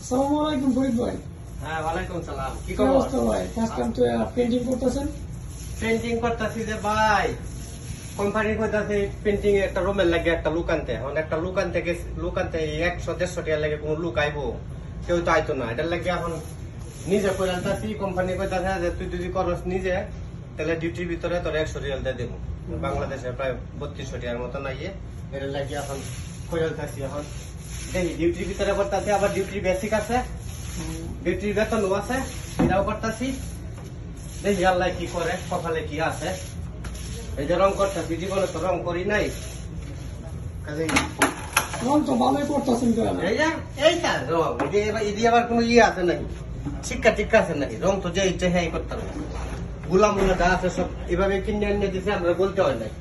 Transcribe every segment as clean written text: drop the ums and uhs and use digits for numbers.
আসসালামু আলাইকুম ফরিদ ভাই। হ্যাঁ, ওয়ালাইকুম সালাম। কি কি খবর? অবস্থা ভাই? ফার্স্ট টাইম তো পেন্টিং করতেছেন। পেন্টিং করতেছি যে ভাই, কোম্পানি কইতাছে পেন্টিং একটা রুমের লাগে একটা লুক আনতে। এখন একটা লুক আনতে গেছে, লুক আনতে 100-150 টাকা লাগে কোনো লুক আইবো, কেউ তো আইতো না। এটার লাগে এখন নিজে করে আনতাছি। কোম্পানি কইতাছে যে তুই যদি করস নিজে, তাহলে ডিউটির ভিতরে তোর 100 রিয়াল দিয়ে দেবো। বাংলাদেশে প্রায় 3200 টাকার মতো নাইয়ে, এটার লাগে এখন করে আনতাছি। এখন দেখি ডিউটির ভিতরে করতেছি, আবার ডিউটির বেসিক আছে, ডিউটির বেতনও আছে, এটাও করতেছি। দেখি আল্লাহ কি করে, কপালে কি আছে। এই যে রং করতেছি, জীবনে তো রং করি নাই। কাজেই রং তো ভালোই করতেছেন কেন? এইটা রং, এটি আবার কোনো ইয়ে আছে নাকি, শিক্ষা টিক্ষা আছে নাকি? রং তো যে ইচ্ছে হ্যাঁ করতে হবে। গুলা মুলা যা আছে সব এভাবে কিনে এনে দিছে, আমরা বলতে হয় নাই।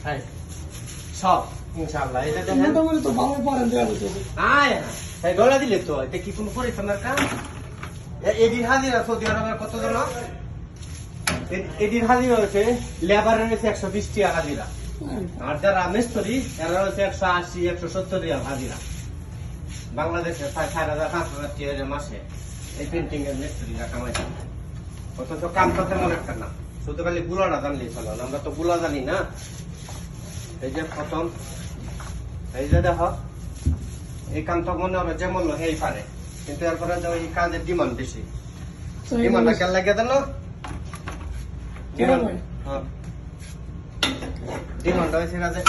হ্যাঁ, সব ইনশাআল্লাহ। এটা দেখেন মোটামুটি তো ভালোই পারেন দেওয়া হইতেছে। আয় হ্যাঁ, ডলা দিলে তো এটা কি কোনো পরিশ্রমের কাম? এদিন হাজিরা সৌদি আরবের কত জন? এদিন হাজিরা হয়েছে, লেবারের হয়েছে 120 টাকা হাজিরা, আর যারা মিস্ত্রি এরা হচ্ছে 180-170 রিয়াল হাজিরা। বাংলাদেশে প্রায় 4,000-5,000 টাকা মাসে এই পেন্টিং এর মিস্ত্রিরা কামাইছে। অথচ কাম তো তেমন একটা না, শুধু খালি গুলাটা জানলেই চলো। আমরা তো গুলা জানি না। এই যে প্রথম, এই যে দেখো, এই কাম তো মনে হবে যেমন হেই পারে, কিন্তু এরপরে যে এই কাজের ডিমান্ড বেশি। ডিমান্ডটা কেন লাগে জানো? ডিমান্ড হয়েছে কাজে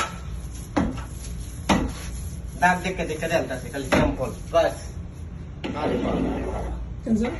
দাগ দেখে দেখে দেলতাছে খালি স্যাম্পল বাস। কেন স্যার?